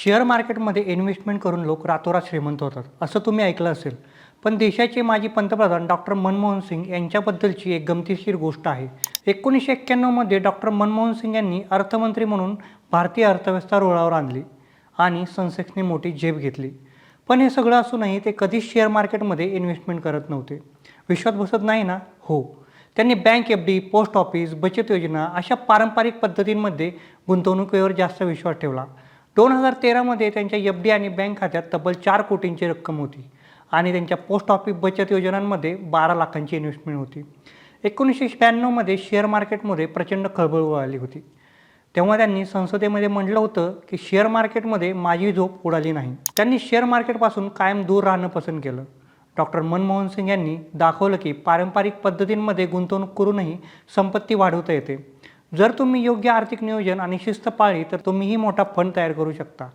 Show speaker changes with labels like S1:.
S1: Share मार्केटमध्ये investment करून लोक रातोरात श्रीमंत होतात असं तुम्ही ऐकलं असेल. पण देशाचे माजी पंतप्रधान डॉक्टर मनमोहन सिंग यांच्याबद्दलची एक गमतीशीर गोष्ट आहे. 1991मध्ये डॉक्टर मनमोहन सिंग यांनी अर्थमंत्री म्हणून भारतीय अर्थव्यवस्था रुळावर आणली आणि सेन्सेक्सने मोठी झेप घेतली. पण हे सगळं असूनही ते कधीच शेअर मार्केटमध्ये इन्व्हेस्टमेंट करत नव्हते. विश्वास बसत नाही ना? हो. त्यांनी बँक एफ-डी, पोस्ट ऑफिस, बचत योजना अशा पारंपरिक पद्धतींमध्ये गुंतवणुकीवर जास्त विश्वास ठेवला. 2013मध्ये त्यांच्या एफ-डी आणि बँक खात्यात तब्बल 4 कोटींची रक्कम होती आणि त्यांच्या पोस्ट ऑफिस बचत योजनांमध्ये 12 लाखांची इन्व्हेस्टमेंट होती. 1996मध्ये शेअर मार्केटमध्ये प्रचंड खळबळ उडाली होती. तेव्हा त्यांनी संसदेमध्ये म्हटलं होतं की शेअर मार्केटमध्ये माझी झोप उडाली नाही. त्यांनी शेअर मार्केटपासून कायम दूर राहणं पसंत केलं. डॉक्टर मनमोहन सिंग यांनी दाखवलं की पारंपरिक पद्धतींमध्ये गुंतवणूक करूनही संपत्ती वाढवता येते. जर तुम्ही योग्य आर्थिक नियोजन आणि शिस्त पाळली तर तुम्हीही मोठा फंड तयार करू शकता.